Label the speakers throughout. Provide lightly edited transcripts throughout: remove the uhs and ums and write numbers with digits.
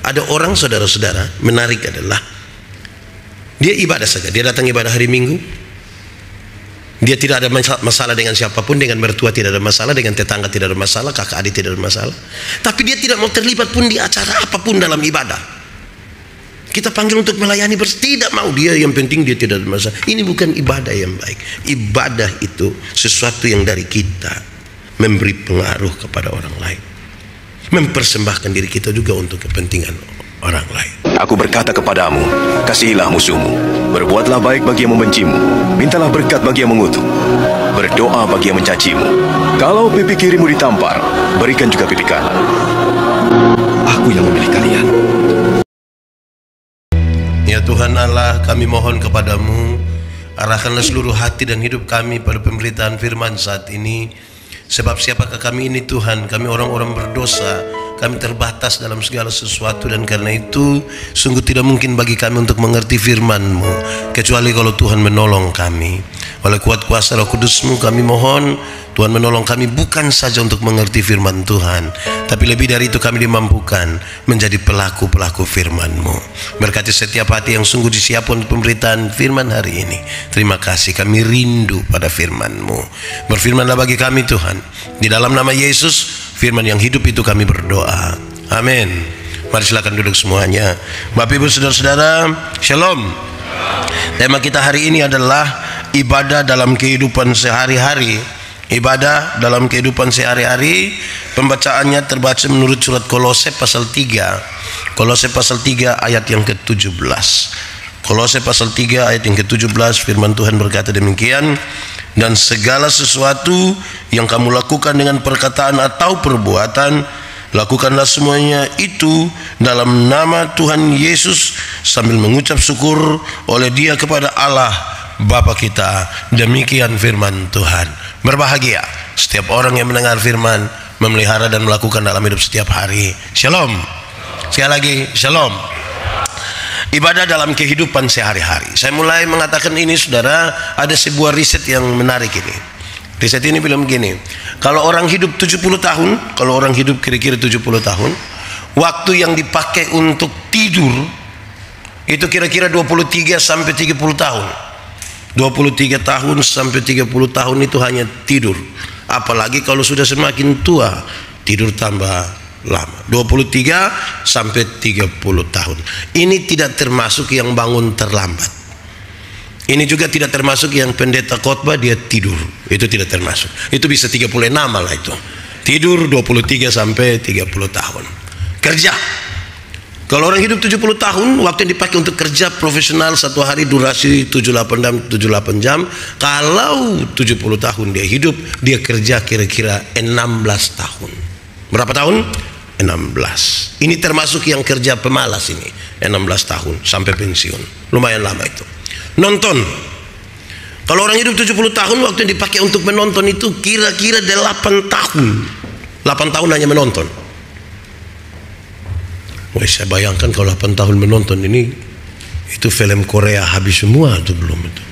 Speaker 1: Ada orang, saudara-saudara, menarik adalah dia ibadah saja. Dia datang ibadah hari Minggu. Dia tidak ada masalah dengan siapapun, dengan mertua tidak ada masalah, dengan tetangga tidak ada masalah, kakak adik tidak ada masalah. Tapi dia tidak mau terlibat pun di acara apapun dalam ibadah. Kita panggil untuk melayani, tidak mau dia, yang penting dia tidak ada masalah. Ini bukan ibadah yang baik. Ibadah itu sesuatu yang dari kita memberi pengaruh kepada orang lain, mempersembahkan diri kita juga untuk kepentingan orang lain.
Speaker 2: Aku berkata kepadamu, kasihilah musuhmu, berbuatlah baik bagi yang membencimu, mintalah berkat bagi yang mengutuk, berdoa bagi yang mencacimu. Kalau pipi kirimu ditampar, berikan juga pipi kanan. Aku yang memilih kalian.
Speaker 1: Ya Tuhan Allah, kami mohon kepadamu, arahkanlah seluruh hati dan hidup kami pada pemberitaan firman saat ini. Sebab siapakah kami ini Tuhan? Kami orang-orang berdosa, kami terbatas dalam segala sesuatu, dan karena itu sungguh tidak mungkin bagi kami untuk mengerti firman-Mu kecuali kalau Tuhan menolong kami. Oleh kuat kuasa Roh Kudus-Mu kami mohon Tuhan menolong kami, bukan saja untuk mengerti firman Tuhan, tapi lebih dari itu kami dimampukan menjadi pelaku-pelaku firman-Mu. Berkati setiap hati yang sungguh disiapkan untuk pemberitaan firman hari ini. Terima kasih, kami rindu pada firman-Mu. Berfirmanlah bagi kami Tuhan. Di dalam nama Yesus, firman yang hidup itu kami berdoa. Amin. Mari silakan duduk semuanya. Bapak Ibu Saudara-saudara, Shalom. Tema kita hari ini adalah ibadah dalam kehidupan sehari-hari. Ibadah dalam kehidupan sehari-hari. Pembacaannya terbaca menurut surat Kolose pasal 3. Kolose pasal 3 ayat yang ke-17. Kolose pasal 3 ayat yang ke-17, firman Tuhan berkata demikian. Dan segala sesuatu yang kamu lakukan dengan perkataan atau perbuatan, lakukanlah semuanya itu dalam nama Tuhan Yesus sambil mengucap syukur oleh Dia kepada Allah Bapa kita. Demikian firman Tuhan. Berbahagia setiap orang yang mendengar firman, memelihara dan melakukan dalam hidup setiap hari. Shalom. Sekali lagi, shalom. Ibadah dalam kehidupan sehari-hari. Saya mulai mengatakan ini, saudara, ada sebuah riset yang menarik ini. Riset ini bilang begini, kalau orang hidup 70 tahun, kalau orang hidup kira-kira 70 tahun, waktu yang dipakai untuk tidur itu kira-kira 23 sampai 30 tahun. 23 tahun sampai 30 tahun itu hanya tidur. Apalagi kalau sudah semakin tua, tidur tambah lama. 23 sampai 30 tahun. Ini tidak termasuk yang bangun terlambat. Ini juga tidak termasuk yang pendeta khotbah dia tidur. Itu tidak termasuk. Itu bisa 36 malah itu. Tidur 23 sampai 30 tahun. Kerja. Kalau orang hidup 70 tahun, waktu yang dipakai untuk kerja profesional satu hari durasi 78 jam. Kalau 70 tahun dia hidup, dia kerja kira-kira 16 tahun. Berapa tahun? 16. Ini termasuk yang kerja pemalas ini. 16 tahun sampai pensiun. Lumayan lama itu. Nonton. Kalau orang hidup 70 tahun, waktu yang dipakai untuk menonton itu kira-kira 8 tahun. 8 tahun hanya menonton. Wah, saya bayangkan kalau 8 tahun menonton ini, itu film Korea habis semua itu belum itu.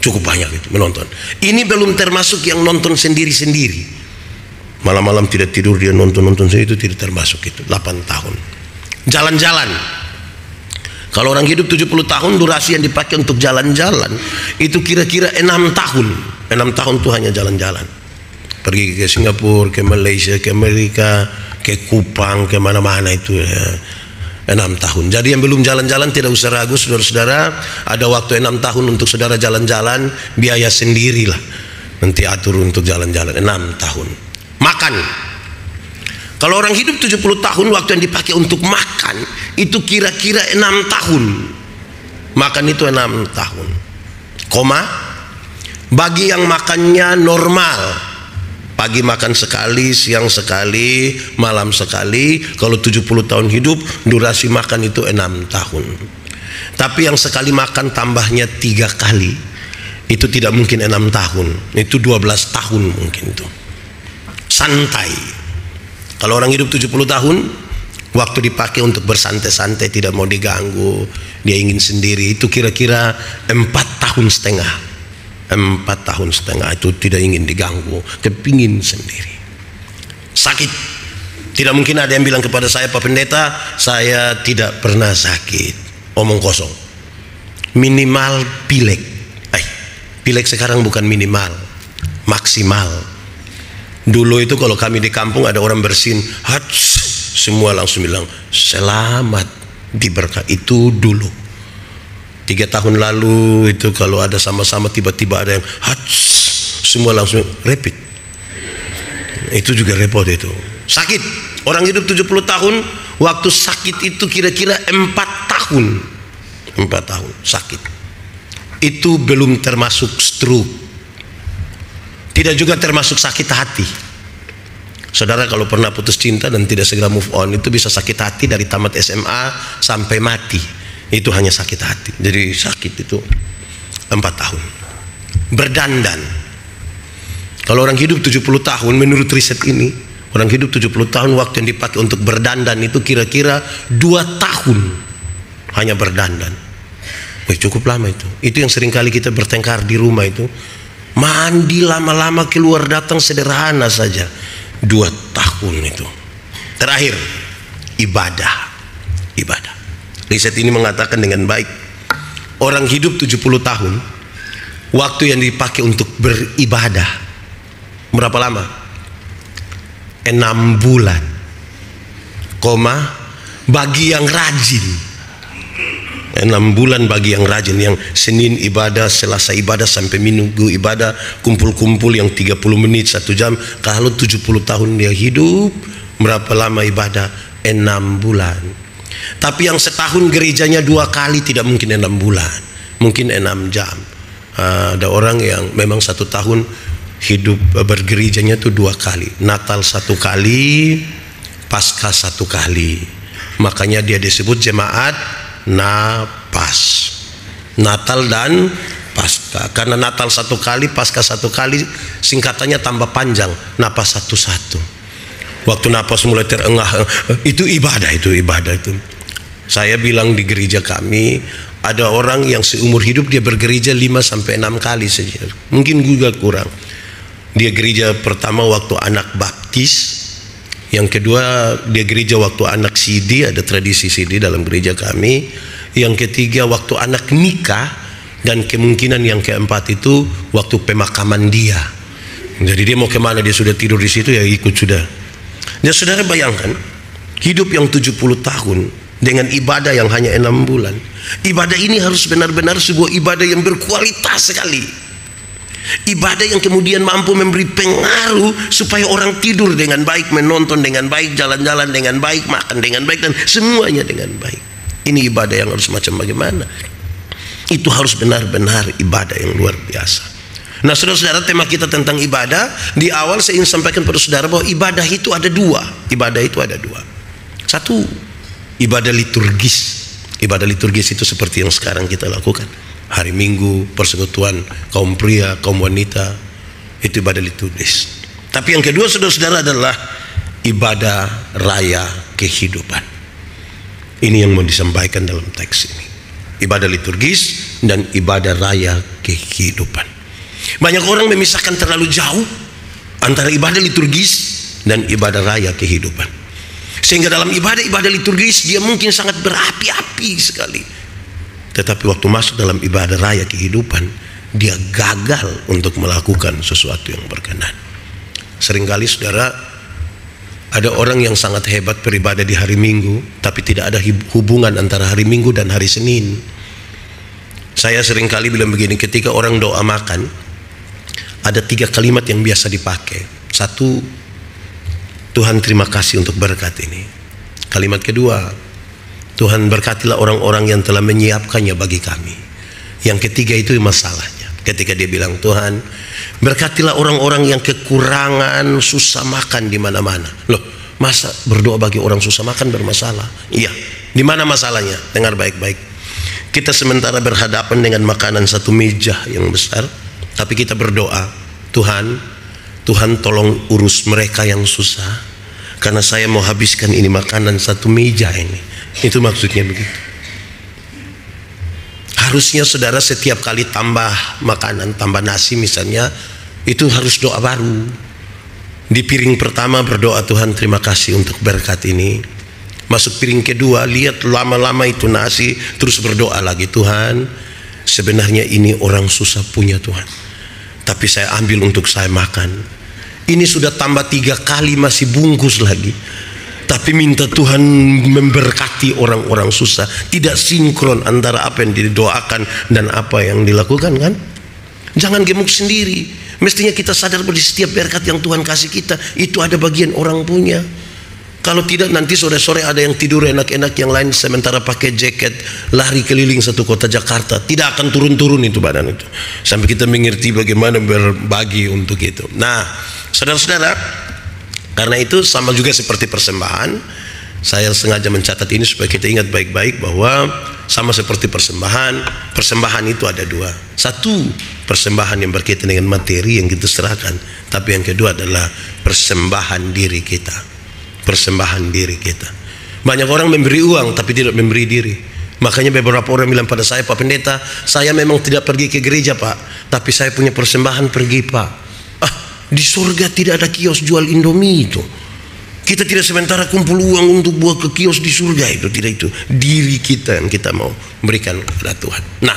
Speaker 1: Cukup banyak itu menonton. Ini belum termasuk yang nonton sendiri-sendiri. Malam-malam tidak tidur dia nonton-nonton itu tidak termasuk itu. 8 tahun. Jalan-jalan. Kalau orang hidup 70 tahun, durasi yang dipakai untuk jalan-jalan itu kira-kira 6 tahun. 6 tahun itu hanya jalan-jalan. Pergi ke Singapura, ke Malaysia, ke Amerika, ke Kupang, ke mana-mana itu ya. 6 tahun. Jadi yang belum jalan-jalan tidak usah ragu, saudara-saudara. Ada waktu 6 tahun untuk saudara jalan-jalan, biaya sendirilah. Nanti atur untuk jalan-jalan 6 tahun. Makan. Kalau orang hidup 70 tahun, waktu yang dipakai untuk makan itu kira-kira 6 tahun. Makan itu 6 tahun. Koma. Bagi yang makannya normal, pagi makan sekali, siang sekali, malam sekali. Kalau 70 tahun hidup, durasi makan itu 6 tahun. Tapi yang sekali makan tambahnya 3 kali, itu tidak mungkin 6 tahun. Itu 12 tahun mungkin itu. Santai. Kalau orang hidup 70 tahun, waktu dipakai untuk bersantai-santai, tidak mau diganggu, dia ingin sendiri, itu kira-kira 4 tahun setengah. 4 tahun setengah itu tidak ingin diganggu, kepingin sendiri. Sakit. Tidak mungkin ada yang bilang kepada saya, Pak Pendeta, saya tidak pernah sakit. Omong kosong. Minimal pilek. Pilek sekarang bukan minimal, maksimal. Dulu itu kalau kami di kampung ada orang bersin, semua langsung bilang selamat diberkati. Itu dulu. 3 tahun lalu itu kalau ada sama-sama tiba-tiba ada yang semua langsung repeat. Itu juga repot itu. Sakit. Orang hidup 70 tahun, waktu sakit itu kira-kira 4 tahun. 4 tahun sakit. Itu belum termasuk stroke. Tidak juga termasuk sakit hati. Saudara kalau pernah putus cinta dan tidak segera move on, itu bisa sakit hati dari tamat SMA sampai mati. Itu hanya sakit hati. Jadi sakit itu 4 tahun. Berdandan. Kalau orang hidup 70 tahun, menurut riset ini, orang hidup 70 tahun waktu yang dipakai untuk berdandan itu kira-kira 2 tahun hanya berdandan. Cukup lama itu. Itu yang seringkali kita bertengkar di rumah itu. Mandi lama-lama keluar datang sederhana saja. 2 tahun itu. Terakhir, ibadah. Ibadah. Riset ini mengatakan dengan baik, orang hidup 70 tahun, waktu yang dipakai untuk beribadah berapa lama? 6 bulan. Bagi yang rajin. 6 bulan bagi yang rajin, yang Senin ibadah, Selasa ibadah, sampai Minggu ibadah, kumpul-kumpul yang 30 menit 1 jam. Kalau 70 tahun dia hidup, berapa lama ibadah? 6 bulan. Tapi yang setahun gerejanya 2 kali tidak mungkin 6 bulan, mungkin 6 jam. Ada orang yang memang 1 tahun hidup bergerejanya itu 2 kali. Natal 1 kali, Paskah 1 kali. Makanya dia disebut jemaat Napas. Natal dan Paskah. Karena Natal 1 kali, Paskah 1 kali, singkatannya tambah panjang, Napas 1-1. Waktu napas mulai terengah, itu ibadah, itu ibadah itu. Saya bilang di gereja kami, ada orang yang seumur hidup dia bergereja 5-6 kali saja. Mungkin juga kurang. Dia gereja pertama waktu anak baptis, yang kedua dia gereja waktu anak CD, ada tradisi CD dalam gereja kami, yang ketiga waktu anak nikah, dan kemungkinan yang keempat itu waktu pemakaman dia. Jadi dia mau kemana, dia sudah tidur di situ, ya ikut sudah. Dan saudara bayangkan, hidup yang 70 tahun dengan ibadah yang hanya 6 bulan. Ibadah ini harus benar-benar sebuah ibadah yang berkualitas sekali. Ibadah yang kemudian mampu memberi pengaruh supaya orang tidur dengan baik, menonton dengan baik, jalan-jalan dengan baik, makan dengan baik, dan semuanya dengan baik. Ini ibadah yang harus macam bagaimana? Itu harus benar-benar ibadah yang luar biasa. Nah, saudara-saudara, tema kita tentang ibadah. Di awal saya ingin sampaikan pada saudara bahwa ibadah itu ada 2. Ibadah itu ada 2. 1, ibadah liturgis. Ibadah liturgis itu seperti yang sekarang kita lakukan. Hari Minggu, persekutuan kaum pria, kaum wanita, itu ibadah liturgis. Tapi yang kedua, saudara-saudara, adalah ibadah raya kehidupan. Ini yang mau disampaikan dalam teks ini. Ibadah liturgis dan ibadah raya kehidupan. Banyak orang memisahkan terlalu jauh antara ibadah liturgis dan ibadah raya kehidupan. Sehingga dalam ibadah liturgis dia mungkin sangat berapi-api sekali. Tetapi waktu masuk dalam ibadah raya kehidupan, dia gagal untuk melakukan sesuatu yang berkenan. Seringkali saudara, ada orang yang sangat hebat beribadah di hari Minggu, tapi tidak ada hubungan antara hari Minggu dan hari Senin. Saya seringkali bilang begini, ketika orang doa makan, ada 3 kalimat yang biasa dipakai. 1, Tuhan terima kasih untuk berkat ini. Kalimat kedua, Tuhan berkatilah orang-orang yang telah menyiapkannya bagi kami. Yang ketiga itu masalahnya. Ketika dia bilang, Tuhan berkatilah orang-orang yang kekurangan, susah makan di mana-mana. Loh, masa berdoa bagi orang susah makan bermasalah? Iya. Di mana masalahnya? Dengar baik-baik. Kita sementara berhadapan dengan makanan 1 meja yang besar, tapi kita berdoa, Tuhan tolong urus mereka yang susah, karena saya mau habiskan ini makanan 1 meja ini. Itu maksudnya begitu. Harusnya saudara setiap kali tambah makanan, tambah nasi misalnya, itu harus doa baru. Di piring pertama berdoa, Tuhan terima kasih untuk berkat ini. Masuk piring kedua, lihat lama-lama itu nasi, terus berdoa lagi, Tuhan sebenarnya ini orang susah punya Tuhan, tapi saya ambil untuk saya makan. Ini sudah tambah 3 kali masih bungkus lagi, tapi minta Tuhan memberkati orang-orang susah. Tidak sinkron antara apa yang didoakan dan apa yang dilakukan kan? Jangan gemuk sendiri. Mestinya kita sadar bahwa di setiap berkat yang Tuhan kasih kita itu ada bagian orang punya. Kalau tidak nanti sore-sore ada yang tidur enak-enak, yang lain sementara pakai jaket lari keliling satu kota Jakarta. Tidak akan turun-turun itu badan itu, sampai kita mengerti bagaimana berbagi untuk itu. Nah, saudara-saudara, karena itu sama juga seperti persembahan. Saya sengaja mencatat ini supaya kita ingat baik-baik bahwa sama seperti persembahan itu ada 2. Satu, persembahan yang berkaitan dengan materi yang kita serahkan, tapi yang kedua adalah persembahan diri kita. Persembahan diri kita. Banyak orang memberi uang tapi tidak memberi diri. Makanya beberapa orang bilang pada saya, Pak Pendeta, saya memang tidak pergi ke gereja Pak, tapi saya punya persembahan pergi Pak. Di surga tidak ada kios jual Indomie itu. Kita tidak sementara kumpul uang untuk buat ke kios di surga itu, tidak. Itu diri kita yang kita mau berikan kepada Tuhan. Nah,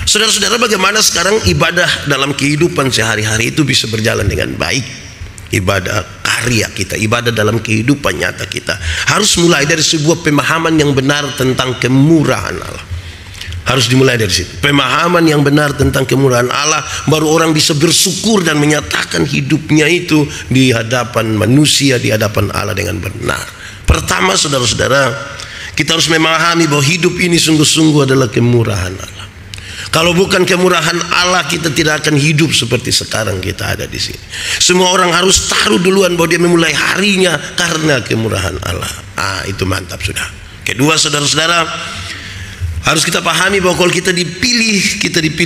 Speaker 1: saudara-saudara, bagaimana sekarang ibadah dalam kehidupan sehari-hari itu bisa berjalan dengan baik? Ibadah karya kita, ibadah dalam kehidupan nyata kita harus mulai dari sebuah pemahaman yang benar tentang kemurahan Allah. Harus dimulai dari situ. Pemahaman yang benar tentang kemurahan Allah, baru orang bisa bersyukur dan menyatakan hidupnya itu di hadapan manusia, di hadapan Allah dengan benar. Pertama, saudara-saudara, kita harus memahami bahwa hidup ini sungguh-sungguh adalah kemurahan Allah. Kalau bukan kemurahan Allah, kita tidak akan hidup seperti sekarang kita ada di sini. Semua orang harus taruh duluan bahwa dia memulai harinya karena kemurahan Allah. Itu mantap sudah. Kedua, saudara-saudara, harus kita pahami bahwa kalau kita dipilih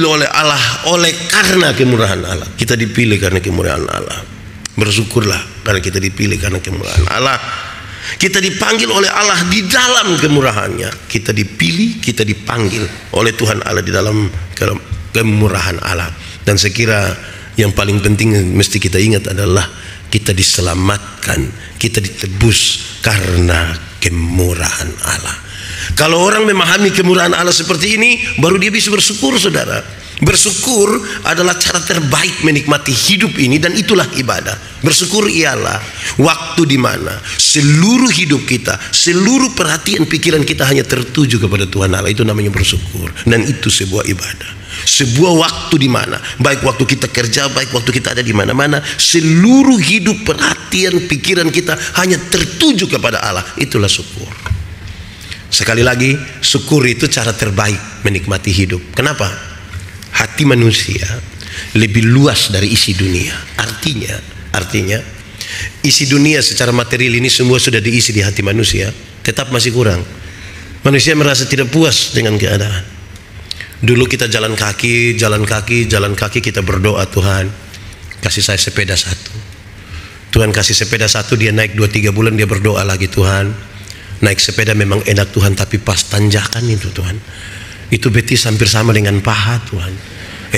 Speaker 1: oleh Allah oleh karena kemurahan Allah. Kita dipilih karena kemurahan Allah. Bersyukurlah karena kita dipilih karena kemurahan Allah. Kita dipanggil oleh Allah di dalam kemurahannya. Kita dipilih, kita dipanggil oleh Tuhan Allah di dalam kemurahan Allah. Dan saya kira yang paling penting mesti kita ingat adalah kita diselamatkan, kita ditebus karena kemurahan Allah. Kalau orang memahami kemurahan Allah seperti ini, baru dia bisa bersyukur, saudara. Bersyukur adalah cara terbaik menikmati hidup ini, dan itulah ibadah. Bersyukur ialah waktu di mana seluruh hidup kita, seluruh perhatian pikiran kita hanya tertuju kepada Tuhan Allah. Itu namanya bersyukur, dan itu sebuah ibadah. Sebuah waktu di mana, baik waktu kita kerja, baik waktu kita ada di mana-mana, seluruh hidup, perhatian, pikiran kita hanya tertuju kepada Allah. Itulah syukur. Sekali lagi, syukur itu cara terbaik menikmati hidup. Kenapa? Hati manusia lebih luas dari isi dunia. Artinya isi dunia secara material ini semua sudah diisi di hati manusia, tetap masih kurang. Manusia merasa tidak puas dengan keadaan. Dulu kita jalan kaki kita berdoa, Tuhan kasih saya sepeda 1. Tuhan kasih sepeda 1, dia naik 2-3 bulan, dia berdoa lagi, Tuhan naik sepeda memang enak Tuhan, tapi pas tanjakan itu Tuhan, itu betis hampir sama dengan paha Tuhan.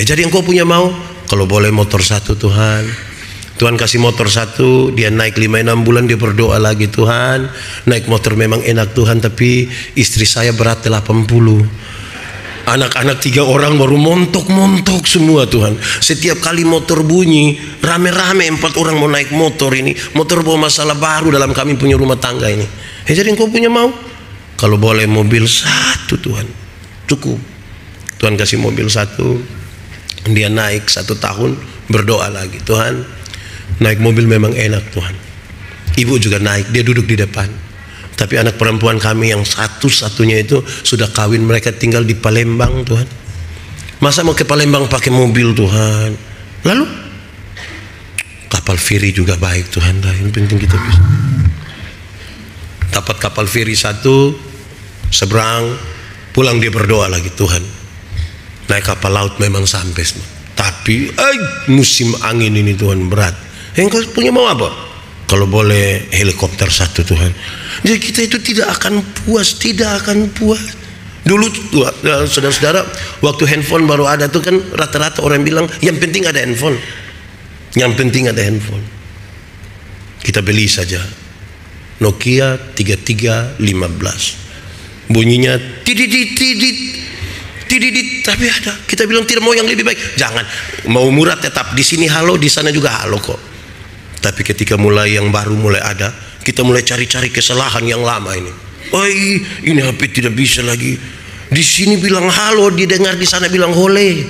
Speaker 1: Jadi yang kau punya mau, kalau boleh motor 1 Tuhan. Tuhan kasih motor 1, dia naik 5-6 bulan, dia berdoa lagi, Tuhan naik motor memang enak Tuhan, tapi istri saya berat 80. Anak-anak 3 orang baru montok semua Tuhan. Setiap kali motor bunyi, rame-rame 4 orang mau naik motor ini. Motor bawa masalah baru dalam kami punya rumah tangga ini. Jadi engkau punya mau, kalau boleh mobil 1 Tuhan, cukup. Tuhan kasih mobil 1, dia naik 1 tahun, berdoa lagi, Tuhan naik mobil memang enak Tuhan. Ibu juga naik, dia duduk di depan. Tapi anak perempuan kami yang satu-satunya itu sudah kawin, mereka tinggal di Palembang Tuhan. Masa mau ke Palembang pakai mobil Tuhan? Lalu kapal feri juga baik Tuhan, yang penting kita bisa dapat kapal feri 1, seberang, pulang dia berdoa lagi, Tuhan naik kapal laut memang sampai semua, tapi musim angin ini Tuhan berat. Engkau punya mau apa? Kalau boleh helikopter 1 Tuhan. Jadi kita itu tidak akan puas. Dulu saudara-saudara, waktu handphone baru ada tuh kan, rata-rata orang bilang yang penting ada handphone. Kita beli saja Nokia 3315, bunyinya tididit, tapi ada. Kita bilang tidak mau yang lebih baik. Jangan, mau murah tetap di sini halo, di sana juga halo kok. Tapi ketika mulai yang baru mulai ada, kita mulai cari-cari kesalahan yang lama ini. Oh, ini HP tidak bisa lagi. Di sini bilang halo, didengar di sana bilang hole.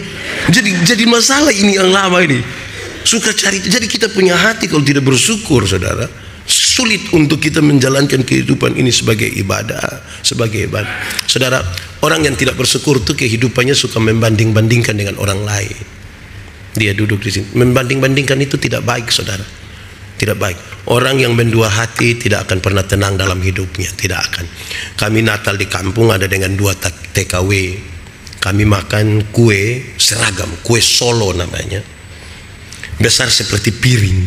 Speaker 1: Jadi masalah ini yang lama ini. Suka cari. Jadi kita punya hati kalau tidak bersyukur, saudara, sulit untuk kita menjalankan kehidupan ini sebagai ibadah, Saudara, orang yang tidak bersyukur itu kehidupannya suka membanding-bandingkan dengan orang lain. Dia duduk di sini, membanding-bandingkan itu tidak baik, saudara. Tidak baik. Orang yang mendua hati tidak akan pernah tenang dalam hidupnya, tidak akan. Kami Natal di kampung ada dengan 2 TKW. Kami makan kue seragam, kue Solo namanya. Besar seperti piring.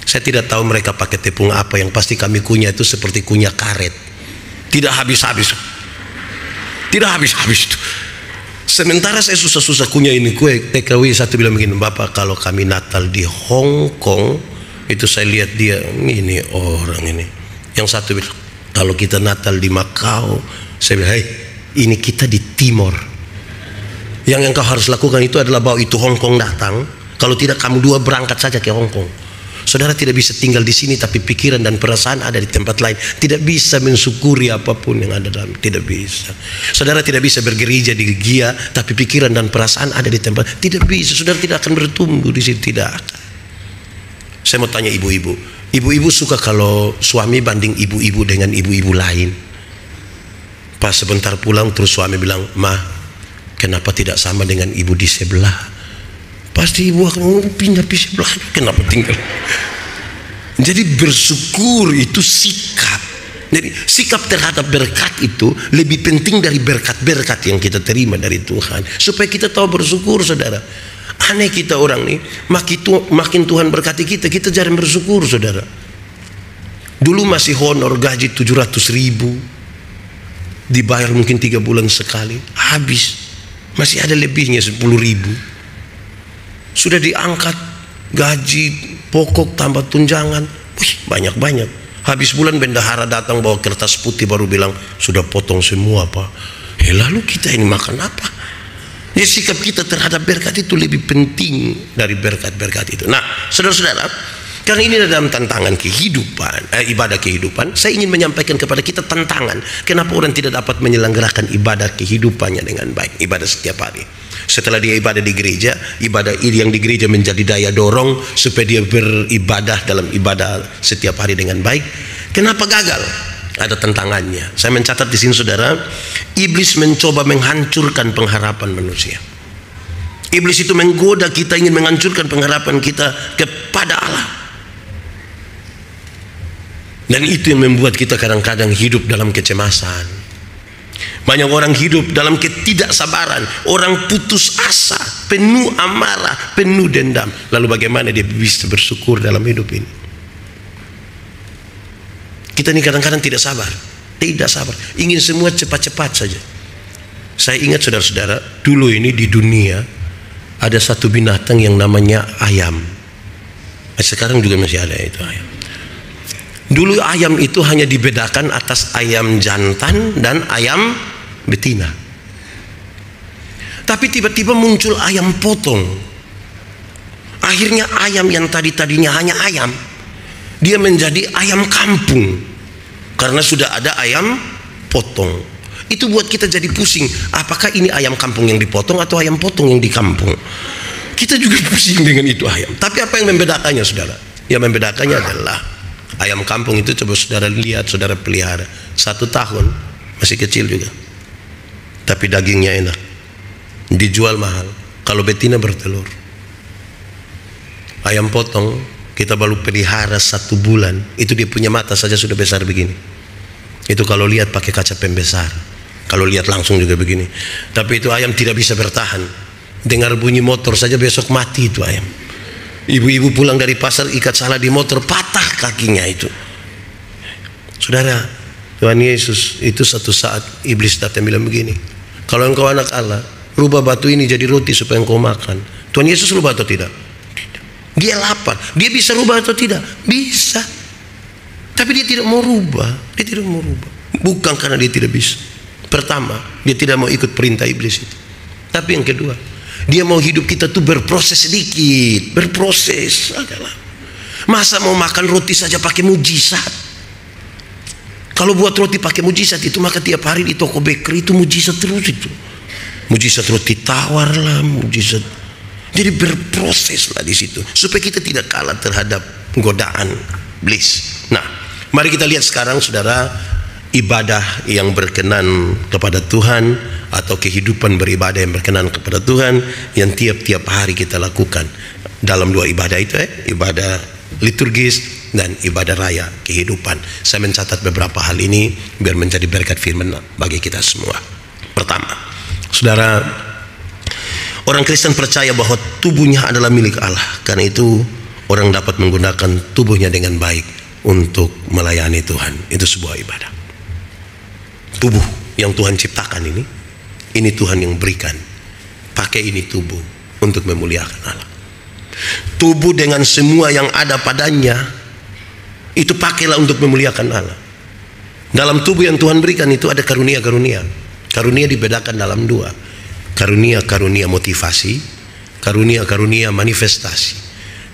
Speaker 1: Saya tidak tahu mereka pakai tepung apa, yang pasti kami kunyah itu seperti kunyah karet. Tidak habis-habis. Tidak habis-habis itu. Sementara saya susah-susah kunyah ini kue, TKW satu bilang begini, Bapak, kalau kami Natal di Hong Kong, itu saya lihat dia, ini orang ini. Yang satu bilang, kalau kita Natal di Macau, saya bilang, hei, ini kita di Timor. Yang kau harus lakukan itu adalah bawa itu Hong Kong datang. Kalau tidak, kamu 2 berangkat saja ke Hong Kong. Saudara tidak bisa tinggal di sini tapi pikiran dan perasaan ada di tempat lain. Tidak bisa mensyukuri apapun yang ada dalam. Tidak bisa. Saudara tidak bisa bergereja di Gia tapi pikiran dan perasaan ada di tempat. Tidak bisa. Saudara tidak akan bertumbuh di situ. Tidak akan. Saya mau tanya ibu-ibu. Ibu-ibu suka kalau suami banding ibu-ibu dengan ibu-ibu lain. Pas sebentar pulang terus suami bilang, Ma, kenapa tidak sama dengan ibu di sebelah? Pasti ibu akan pindah sebelah. Kenapa tinggal? Jadi bersyukur itu sikap. Jadi sikap terhadap berkat itu lebih penting dari berkat-berkat yang kita terima dari Tuhan. Supaya kita tahu bersyukur, saudara. Aneh kita orang nih, makin Tuhan berkati kita, kita jarang bersyukur, saudara. Dulu masih honor gaji 700.000, dibayar mungkin 3 bulan sekali, habis. Masih ada lebihnya 10.000. Sudah diangkat gaji pokok tambah tunjangan, banyak-banyak. Habis bulan bendahara datang bawa kertas putih baru bilang sudah potong semua, Pak. Lalu kita ini makan apa? Ya, sikap kita terhadap berkat itu lebih penting dari berkat-berkat itu. Nah, saudara-saudara, karena ini dalam tantangan kehidupan, ibadah kehidupan, saya ingin menyampaikan kepada kita tantangan. Kenapa orang tidak dapat menyelenggarakan ibadah kehidupannya dengan baik, ibadah setiap hari. Setelah dia ibadah di gereja, ibadah yang di gereja menjadi daya dorong supaya dia beribadah dalam ibadah setiap hari dengan baik. Kenapa gagal? Ada tantangannya. Saya mencatat di sini, saudara, iblis mencoba menghancurkan pengharapan manusia. Iblis itu menggoda kita, ingin menghancurkan pengharapan kita kepada Allah. Dan itu yang membuat kita kadang-kadang hidup dalam kecemasan. Banyak orang hidup dalam ketidaksabaran, orang putus asa, penuh amarah, penuh dendam. Lalu bagaimana dia bisa bersyukur dalam hidup ini? Kita ini kadang-kadang tidak sabar, ingin semua cepat-cepat saja. Saya ingat, saudara-saudara, dulu ini di dunia ada satu binatang yang namanya ayam. Sekarang juga masih ada itu ayam. Dulu ayam itu hanya dibedakan atas ayam jantan dan ayam betina. Tapi tiba-tiba muncul ayam potong. Akhirnya ayam yang tadinya hanya ayam, dia menjadi ayam kampung karena sudah ada ayam potong. Itu buat kita jadi pusing. Apakah ini ayam kampung yang dipotong atau ayam potong yang di kampung? Kita juga pusing dengan itu ayam. Tapi apa yang membedakannya, saudara? Yang membedakannya adalah ayam kampung itu, coba saudara lihat, saudara pelihara 1 tahun, masih kecil juga, tapi dagingnya enak, dijual mahal. Kalau betina bertelur. Ayam potong kita baru pelihara 1 bulan, itu dia punya mata saja sudah besar begini. Itu kalau lihat pakai kaca pembesar, kalau lihat langsung juga begini. Tapi itu ayam tidak bisa bertahan. Dengar bunyi motor saja besok mati itu ayam. Ibu-ibu pulang dari pasar ikat salah di motor, patah kakinya itu. Saudara, Tuhan Yesus itu satu saat iblis datang bilang begini, kalau engkau anak Allah, rubah batu ini jadi roti supaya engkau makan. Tuhan Yesus rubah atau tidak? Tidak. Dia lapar. Dia bisa rubah atau tidak? Bisa. Tapi dia tidak mau rubah. Dia tidak mau rubah. Bukan karena dia tidak bisa. Pertama, dia tidak mau ikut perintah iblis itu. Tapi yang kedua, dia mau hidup kita tuh berproses sedikit. Berproses. Masa mau makan roti saja pakai mujizat? Kalau buat roti pakai mujizat itu, maka tiap hari di toko bakery itu mujizat terus itu. Mujizat roti tawar lah, mujizat. Jadi berproses lah di situ supaya kita tidak kalah terhadap godaan iblis. Nah, mari kita lihat sekarang saudara, ibadah yang berkenan kepada Tuhan atau kehidupan beribadah yang berkenan kepada Tuhan yang tiap-tiap hari kita lakukan dalam dua ibadah itu, ibadah liturgis dan ibadah raya kehidupan. Saya mencatat beberapa hal ini biar menjadi berkat firman bagi kita semua. Pertama, saudara, orang Kristen percaya bahwa tubuhnya adalah milik Allah. Karena itu orang dapat menggunakan tubuhnya dengan baik untuk melayani Tuhan. Itu sebuah ibadah. Tubuh yang Tuhan ciptakan ini Tuhan yang berikan. Pakai ini tubuh untuk memuliakan Allah. Tubuh dengan semua yang ada padanya, itu pakailah untuk memuliakan Allah. Dalam tubuh yang Tuhan berikan itu ada karunia-karunia. Karunia dibedakan dalam dua. Karunia-karunia motivasi, karunia-karunia manifestasi.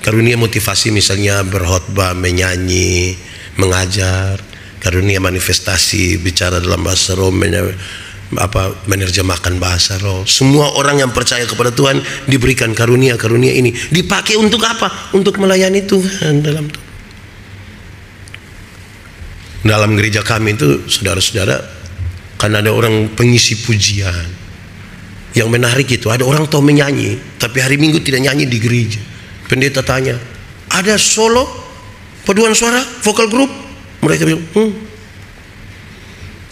Speaker 1: Karunia motivasi misalnya berkhotbah, menyanyi, mengajar. Karunia manifestasi bicara dalam bahasa roh, menerjemahkan bahasa roh. Semua orang yang percaya kepada Tuhan diberikan karunia-karunia ini. Dipakai untuk apa? Untuk melayani Tuhan dalam Tuhan. Dalam gereja kami itu, saudara-saudara, kan ada orang pengisi pujian. Yang menarik itu, ada orang tahu menyanyi, tapi hari Minggu tidak nyanyi di gereja. Pendeta tanya, ada solo, paduan suara, vokal group? Mereka bilang,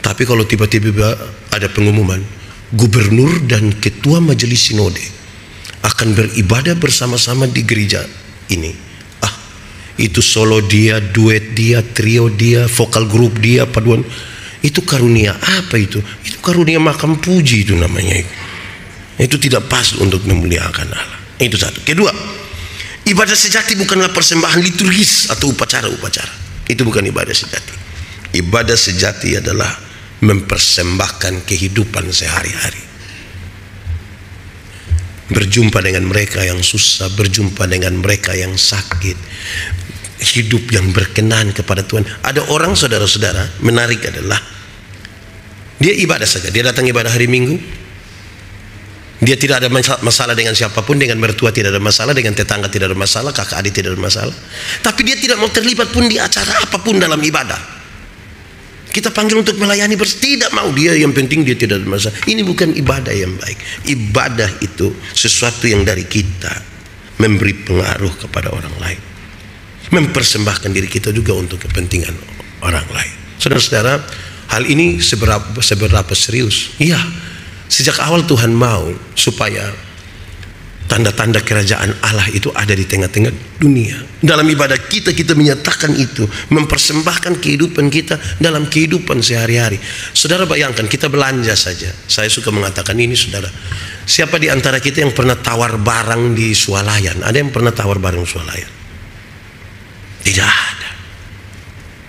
Speaker 1: Tapi kalau tiba-tiba ada pengumuman, gubernur dan ketua majelis sinode akan beribadah bersama-sama di gereja ini. Itu solo dia, duet dia, trio dia, vokal group dia, paduan. Itu karunia apa itu? Itu karunia makam puji itu namanya. Itu tidak pas untuk memuliakan Allah. Itu satu. Kedua, ibadah sejati bukanlah persembahan liturgis atau upacara-upacara. Itu bukan ibadah sejati. Ibadah sejati adalah mempersembahkan kehidupan sehari-hari. Berjumpa dengan mereka yang susah, berjumpa dengan mereka yang sakit. Hidup yang berkenan kepada Tuhan. Ada orang, saudara-saudara, menarik adalah dia ibadah saja. Dia datang ibadah hari Minggu. Dia tidak ada masalah dengan siapapun, dengan mertua tidak ada masalah, dengan tetangga tidak ada masalah, kakak adik tidak ada masalah. Tapi dia tidak mau terlibat pun di acara apapun dalam ibadah. Kita panggil untuk melayani, tidak mau dia, yang penting dia tidak ada masalah. Ini bukan ibadah yang baik. Ibadah itu sesuatu yang dari kita memberi pengaruh kepada orang lain, mempersembahkan diri kita juga untuk kepentingan orang lain. Saudara-saudara, hal ini seberapa serius? Iya, sejak awal Tuhan mau supaya tanda-tanda kerajaan Allah itu ada di tengah-tengah dunia. Dalam ibadah kita menyatakan itu, mempersembahkan kehidupan kita dalam kehidupan sehari-hari. Saudara bayangkan, kita belanja saja. Saya suka mengatakan ini, saudara. Siapa di antara kita yang pernah tawar barang di swalayan? Ada yang pernah tawar barang di swalayan? Tidak ada.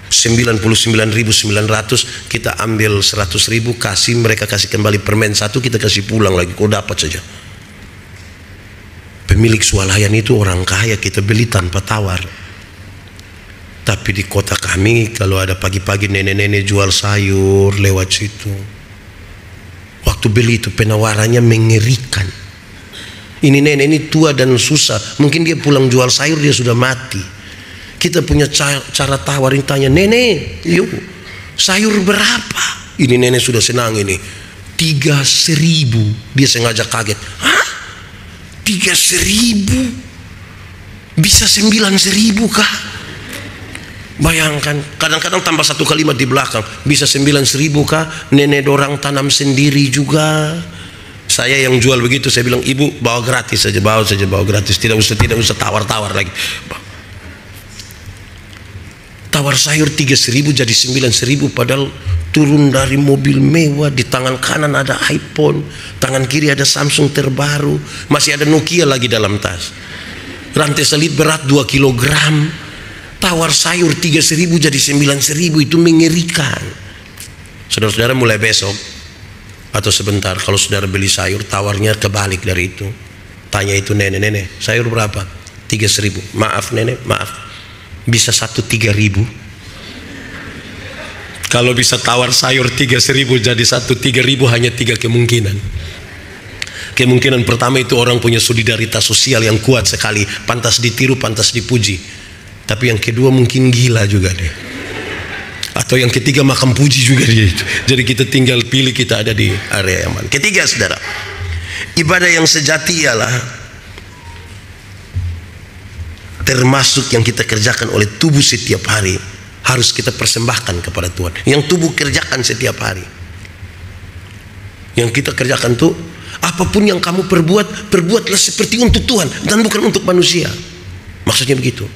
Speaker 1: 99.900 kita ambil 100.000, kasih, mereka kasih kembali permen satu, kita kasih pulang lagi, kau dapat saja. Pemilik swalayan itu orang kaya, kita beli tanpa tawar. Tapi di kota kami kalau ada pagi-pagi nenek-nenek jual sayur lewat situ, waktu beli itu penawarannya mengerikan. Ini nenek ini tua dan susah, mungkin dia pulang jual sayur dia sudah mati. Kita punya cara tawarin, tanya, nenek, yuk sayur berapa? Ini nenek sudah senang ini, 3.000. Dia sengaja kaget, hah? 3.000? Bisa 9.000 kah? Bayangkan, kadang-kadang tambah satu kalimat di belakang, bisa 9.000 kah? Nenek dorang tanam sendiri juga. Saya yang jual begitu, saya bilang, ibu bawa gratis saja, bawa gratis, tidak usah tawar-tawar lagi. Tawar sayur 3.000 jadi 9.000, padahal turun dari mobil mewah, di tangan kanan ada iPhone, tangan kiri ada Samsung terbaru, masih ada Nokia lagi dalam tas. Rantai salib berat 2 kilogram. Tawar sayur 3.000 jadi 9.000, itu mengerikan. Saudara-saudara, mulai besok atau sebentar kalau saudara beli sayur, tawarnya kebalik dari itu. Tanya itu nenek, sayur berapa? 3.000. Maaf nenek, maaf, bisa 1 3.000. Kalau bisa tawar sayur 3.000 jadi 1 3.000, hanya 3 kemungkinan. Kemungkinan pertama itu orang punya solidaritas sosial yang kuat sekali, pantas ditiru, pantas dipuji. Tapi yang kedua mungkin gila juga deh. Atau yang ketiga makam puji juga dia itu. Jadi kita tinggal pilih, kita ada di area yang mana. Ketiga, saudara, ibadah yang sejati ialah termasuk yang kita kerjakan oleh tubuh setiap hari, harus kita persembahkan kepada Tuhan. Yang tubuh kerjakan setiap hari, yang kita kerjakan tuh, apapun yang kamu perbuat, perbuatlah seperti untuk Tuhan dan bukan untuk manusia. Maksudnya begitu.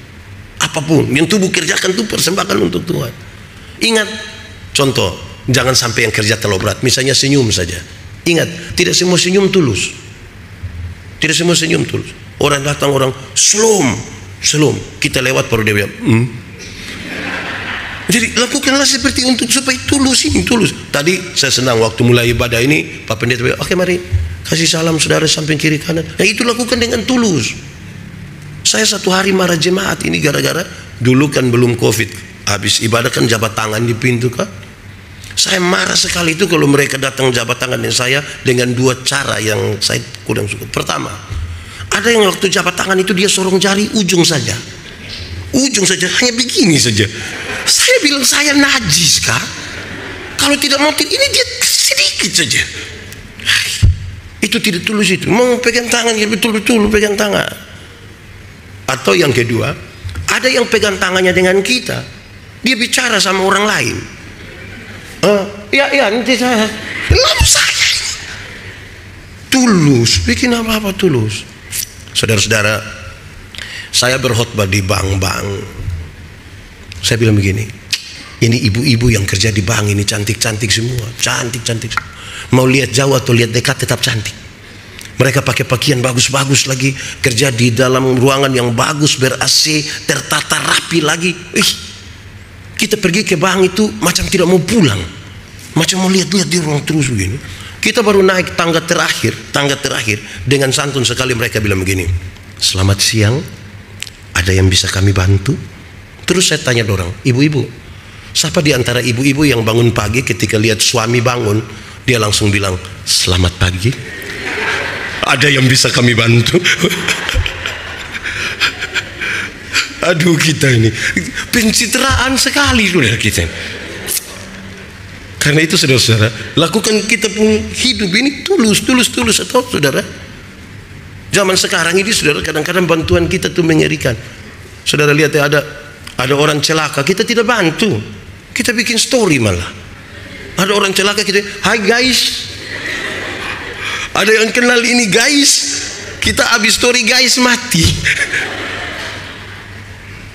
Speaker 1: Apapun yang tubuh kerjakan tuh persembahkan untuk Tuhan. Ingat, contoh, jangan sampai yang kerja terlalu berat. Misalnya senyum saja. Ingat, tidak semua senyum tulus. Tidak semua senyum tulus. Orang datang, orang selum. Kita lewat baru dia bilang, Jadi lakukanlah seperti untuk supaya tulus ini, tulus. Tadi saya senang waktu mulai ibadah ini, Pak Pendeta bilang, oke mari kasih salam saudara samping kiri kanan. Nah, itu lakukan dengan tulus. Saya satu hari marah jemaat ini gara-gara dulu kan belum COVID. Habis ibadah kan jabat tangan di pintu kan. Saya marah sekali itu kalau mereka datang jabat tangan dengan saya dengan 2 cara yang saya kurang suka. Pertama, ada yang waktu jabat tangan itu dia sorong jari ujung saja, hanya begini saja. Saya bilang, saya najis kah? Kalau tidak mau ini dia sedikit saja. Itu tidak tulus itu. Mau pegang tangan ya betul-betul pegang tangan. Atau yang kedua, ada yang pegang tangannya dengan kita, dia bicara sama orang lain. Ya nanti saya, lalu saya tulus, bikin apa-apa tulus. Saudara-saudara, saya berkhotbah di bank-bank. Saya bilang begini, ini ibu-ibu yang kerja di bank ini cantik-cantik semua, cantik-cantik. Mau lihat jauh atau lihat dekat tetap cantik. Mereka pakai pakaian bagus-bagus lagi, kerja di dalam ruangan yang bagus, ber-AC, tertata rapi lagi. Kita pergi ke bank itu macam tidak mau pulang, macam mau lihat-lihat di ruang terus begini. Kita baru naik tangga terakhir, dengan santun sekali mereka bilang begini, selamat siang, ada yang bisa kami bantu? Terus saya tanya orang, ibu-ibu, siapa di antara ibu-ibu yang bangun pagi ketika lihat suami bangun, dia langsung bilang, selamat pagi, ada yang bisa kami bantu? Aduh, kita ini pencitraan sekali saudara kita. Karena itu saudara-saudara, lakukan kita pun hidup ini tulus atau saudara. Zaman sekarang ini saudara, kadang-kadang bantuan kita tuh mengerikan. Saudara lihat ya, ada orang celaka, kita tidak bantu, kita bikin story malah. Ada orang celaka, kita, hai guys, ada yang kenal ini guys, kita habis story guys mati.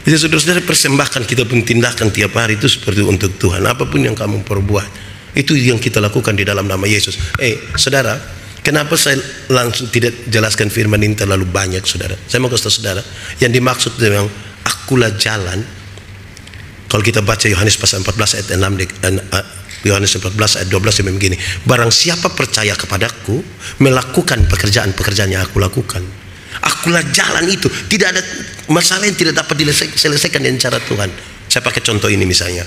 Speaker 1: Jadi saudara-saudara, persembahkan kita pun tindakan tiap hari itu seperti untuk Tuhan. Apapun yang kamu perbuat, itu yang kita lakukan di dalam nama Yesus. Saudara, kenapa saya langsung tidak jelaskan firman ini terlalu banyak, saudara? Saya mau kasih tahu saudara, yang dimaksud dengan akulah jalan. Kalau kita baca Yohanes pasal 14 ayat 6, Yohanes 14 ayat 12 yang begini, barang siapa percaya kepadaku, melakukan pekerjaan-pekerjaan yang aku lakukan. Akulah jalan itu. Tidak ada masalah yang tidak dapat diselesaikan dengan cara Tuhan. Saya pakai contoh ini misalnya,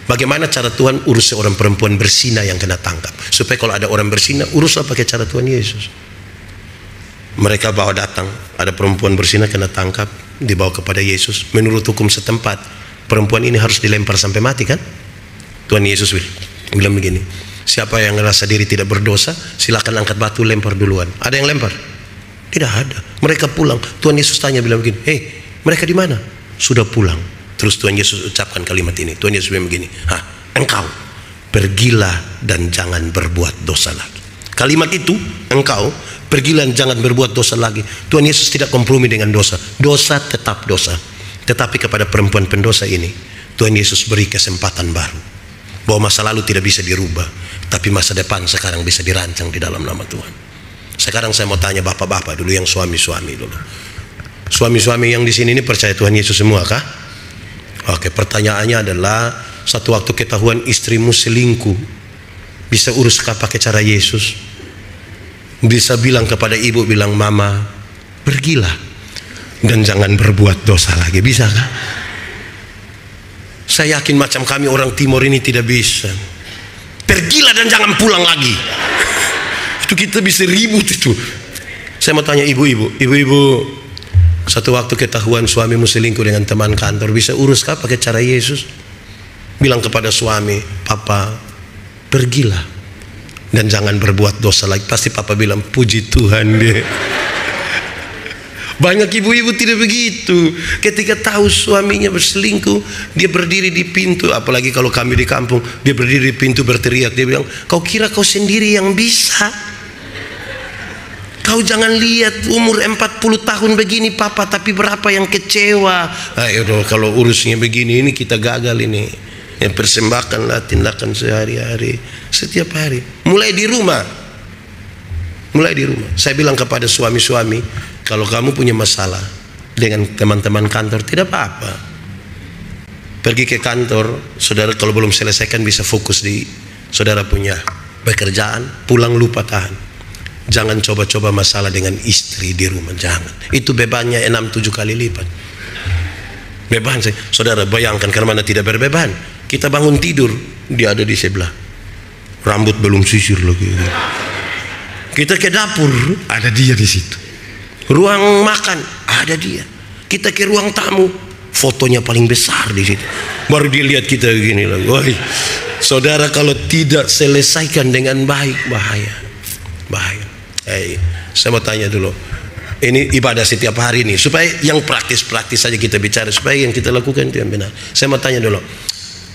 Speaker 1: bagaimana cara Tuhan urus seorang perempuan berzina yang kena tangkap, supaya kalau ada orang berzina, uruslah pakai cara Tuhan Yesus. Mereka bawa datang, ada perempuan berzina kena tangkap, dibawa kepada Yesus. Menurut hukum setempat, perempuan ini harus dilempar sampai mati kan? Tuhan Yesus bilang begini, siapa yang merasa diri tidak berdosa, silakan angkat batu lempar duluan. Ada yang lempar? Tidak ada. Mereka pulang. Tuhan Yesus tanya, bilang begini, mereka di mana? Sudah pulang. Terus Tuhan Yesus ucapkan kalimat ini. Tuhan Yesus bilang begini, engkau pergilah dan jangan berbuat dosa lagi. Kalimat itu, engkau pergilah dan jangan berbuat dosa lagi. Tuhan Yesus tidak kompromi dengan dosa. Dosa tetap dosa. Tetapi kepada perempuan pendosa ini, Tuhan Yesus beri kesempatan baru, bahwa masa lalu tidak bisa dirubah, tapi masa depan sekarang bisa dirancang di dalam nama Tuhan. Sekarang saya mau tanya bapak-bapak dulu, yang suami-suami dulu. Suami-suami yang di sini ini percaya Tuhan Yesus semua kah? Oke, pertanyaannya adalah, satu waktu ketahuan istrimu selingkuh, bisa uruskah pakai cara Yesus? Bisa bilang kepada ibu, bilang, mama, pergilah dan jangan berbuat dosa lagi, bisa kah? Saya yakin macam kami orang Timur ini tidak bisa. Pergilah dan jangan pulang lagi. Itu kita bisa ribut itu. Saya mau tanya ibu-ibu, satu waktu ketahuan suamimu selingkuh dengan teman kantor, bisa uruskah pakai cara Yesus? Bilang kepada suami, papa, pergilah dan jangan berbuat dosa lagi. Pasti papa bilang, puji Tuhan deh. Banyak ibu-ibu tidak begitu. Ketika tahu suaminya berselingkuh, dia berdiri di pintu. Apalagi kalau kami di kampung, dia berdiri di pintu berteriak. Dia bilang, kau kira kau sendiri yang bisa? Kau jangan lihat umur 40 tahun begini papa, tapi berapa yang kecewa. Ayo dong, kalau urusnya begini, ini kita gagal ini. Yang persembahkanlah tindakan sehari-hari, setiap hari. Mulai di rumah. Saya bilang kepada suami-suami, kalau kamu punya masalah dengan teman-teman kantor, tidak apa-apa. Pergi ke kantor, saudara kalau belum selesaikan bisa fokus di saudara punya pekerjaan, pulang lupa tahan. Jangan coba-coba masalah dengan istri di rumah, jangan. Itu bebannya 6-7 kali lipat. Beban saya, saudara bayangkan, karena mana tidak berbeban. Kita bangun tidur, dia ada di sebelah. Rambut belum sisir lagi. Kita ke dapur, ada dia di situ. Ruang makan, ada dia. Kita ke ruang tamu, fotonya paling besar di situ. Baru dia lihat kita begini lagi. Wah, saudara kalau tidak selesaikan dengan baik, bahaya. Saya mau tanya dulu. Ini ibadah setiap hari nih, supaya yang praktis-praktis saja kita bicara, supaya yang kita lakukan itu yang benar. Saya mau tanya dulu,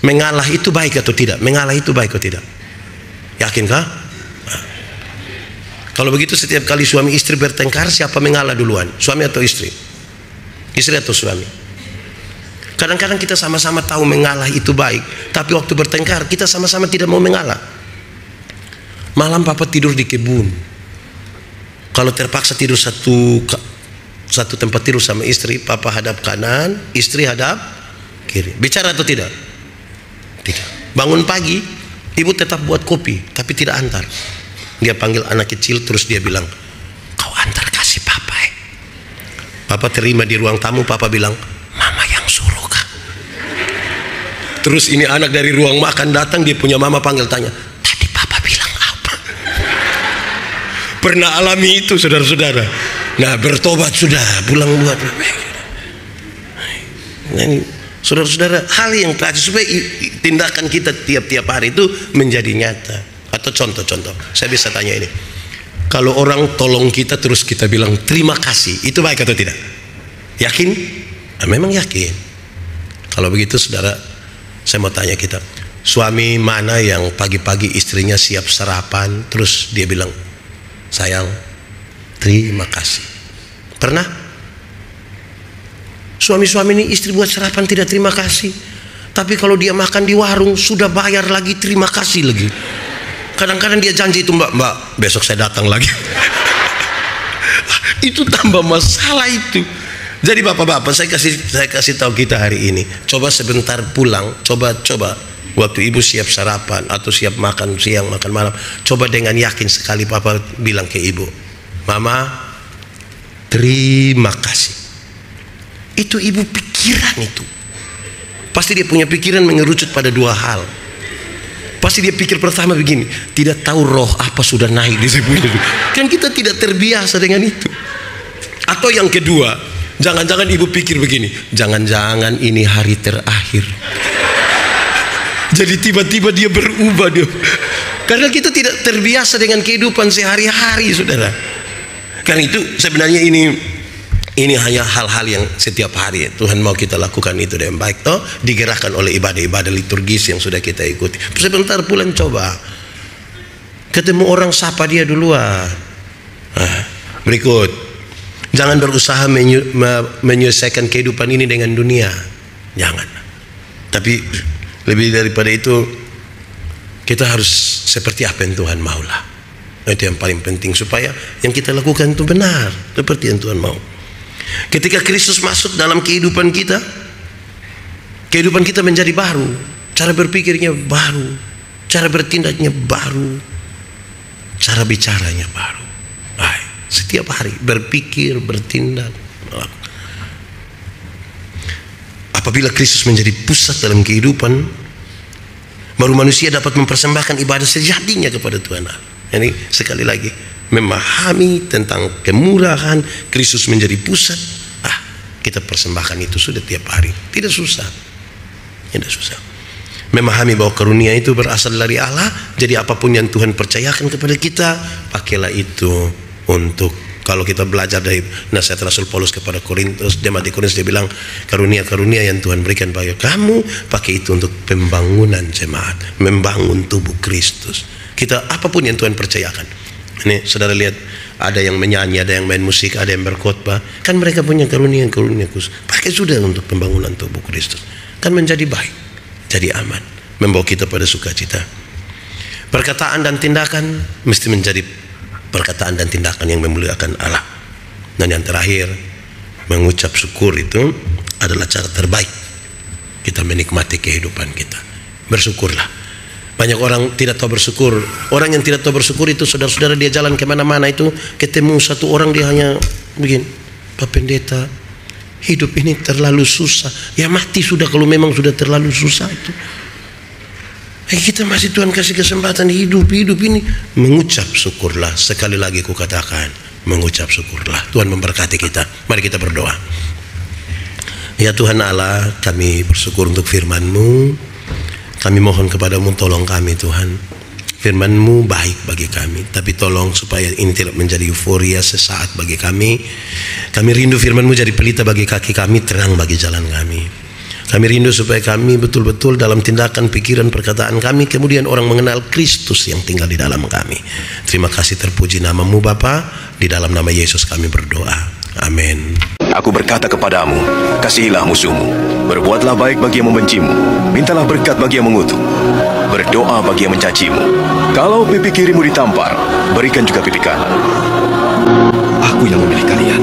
Speaker 1: mengalah itu baik atau tidak? Mengalah itu baik atau tidak? Yakinkah? Kalau begitu setiap kali suami istri bertengkar, siapa mengalah duluan? Suami atau istri? Istri atau suami? Kadang-kadang kita sama-sama tahu mengalah itu baik, tapi waktu bertengkar kita sama-sama tidak mau mengalah. Malam papa tidur di kebun. Kalau terpaksa tidur satu tempat tidur sama istri, papa hadap kanan, istri hadap kiri. Bicara atau tidak? Tidak. Bangun pagi, ibu tetap buat kopi, tapi tidak antar. Dia panggil anak kecil, terus dia bilang, kau antar kasih papa. Papa terima di ruang tamu, papa bilang, mama yang suruh kak. Terus ini anak dari ruang makan datang, dia punya mama panggil tanya, tadi papa bilang apa? Pernah alami itu saudara-saudara. Nah, bertobat sudah, pulang buat saudara-saudara, hal yang praktis supaya tindakan kita tiap-tiap hari itu menjadi nyata. Atau contoh-contoh, saya bisa tanya ini, kalau orang tolong kita terus kita bilang terima kasih, itu baik atau tidak? Yakin? Nah, memang yakin. Kalau begitu saudara, saya mau tanya kita, suami mana yang pagi-pagi istrinya siap sarapan, terus dia bilang, sayang, terima kasih. Pernah? Suami-suami ini istri buat sarapan tidak terima kasih, tapi kalau dia makan di warung sudah bayar lagi, terima kasih lagi. Kadang-kadang dia janji itu, mbak besok saya datang lagi. Itu tambah masalah itu. Jadi bapak-bapak, saya kasih tahu kita hari ini, coba sebentar pulang, coba waktu ibu siap sarapan atau siap makan siang, makan malam, coba dengan yakin sekali papa bilang ke ibu, mama terima kasih. Itu ibu pikiran itu. Pasti dia punya pikiran mengerucut pada dua hal. Pasti dia pikir pertama begini, tidak tahu roh apa sudah naik di sebuah. Kan kita tidak terbiasa dengan itu. Atau yang kedua, jangan-jangan ibu pikir begini, jangan-jangan ini hari terakhir. Jadi tiba-tiba dia berubah dia. Karena kita tidak terbiasa dengan kehidupan sehari-hari, saudara. Karena itu sebenarnya ini hanya hal-hal yang setiap hari Tuhan mau kita lakukan itu dengan baik, toh digerakkan oleh ibadah-ibadah liturgis yang sudah kita ikuti. Sebentar pulang coba ketemu orang, sapa dia duluan. Berikut, jangan berusaha menyelesaikan kehidupan ini dengan dunia, jangan. Tapi lebih daripada itu, kita harus seperti apa yang Tuhan maulah. Itu yang paling penting, supaya yang kita lakukan itu benar seperti yang Tuhan mau. Ketika Kristus masuk dalam kehidupan kita menjadi baru. Cara berpikirnya baru, cara bertindaknya baru, cara bicaranya baru. Setiap hari berpikir, bertindak. Apabila Kristus menjadi pusat dalam kehidupan, baru manusia dapat mempersembahkan ibadah sejatinya kepada Tuhan Allah. Jadi sekali lagi, memahami tentang kemurahan Kristus menjadi pusat, kita persembahkan itu sudah tiap hari. Tidak susah. Memahami bahwa karunia itu berasal dari Allah, jadi apapun yang Tuhan percayakan kepada kita, pakailah itu untuk, kalau kita belajar dari nasihat Rasul Paulus kepada Korintus, jemaat di Korintus, dia bilang karunia-karunia yang Tuhan berikan bagi kamu, pakai itu untuk pembangunan jemaat, membangun tubuh Kristus. Kita apapun yang Tuhan percayakan. Ini saudara lihat, ada yang menyanyi, ada yang main musik, ada yang berkhotbah, kan mereka punya karunia-karunia khusus. Pakai sudah untuk pembangunan tubuh Kristus, kan menjadi baik, jadi aman, membawa kita pada sukacita. Perkataan dan tindakan mesti menjadi perkataan dan tindakan yang memuliakan Allah. Dan yang terakhir, mengucap syukur itu adalah cara terbaik kita menikmati kehidupan kita. Bersyukurlah. Banyak orang tidak tahu bersyukur. Orang yang tidak tahu bersyukur itu, saudara-saudara, dia jalan kemana-mana itu ketemu satu orang, dia hanya begini, Pak Pendeta, hidup ini terlalu susah. Ya mati sudah kalau memang sudah terlalu susah itu. Kita masih Tuhan kasih kesempatan hidup ini. Mengucap syukurlah. Sekali lagi ku katakan, mengucap syukurlah. Tuhan memberkati kita. Mari kita berdoa. Ya Tuhan Allah, kami bersyukur untuk firman-Mu. Kami mohon kepadamu, tolong kami Tuhan. Firman-Mu baik bagi kami, tapi tolong supaya ini tidak menjadi euforia sesaat bagi kami. Kami rindu firman-Mu jadi pelita bagi kaki kami, terang bagi jalan kami. Kami rindu supaya kami betul-betul dalam tindakan, pikiran, perkataan kami, kemudian orang mengenal Kristus yang tinggal di dalam kami. Terima kasih, terpuji nama-Mu Bapa. Di dalam nama Yesus kami berdoa. Amin.
Speaker 2: Aku berkata kepadamu, kasihilah musuhmu, berbuatlah baik bagi yang membencimu, mintalah berkat bagi yang mengutuk, berdoa bagi yang mencacimu. Kalau pipi kirimu ditampar, berikan juga pipi kanan. Aku yang memilih kalian.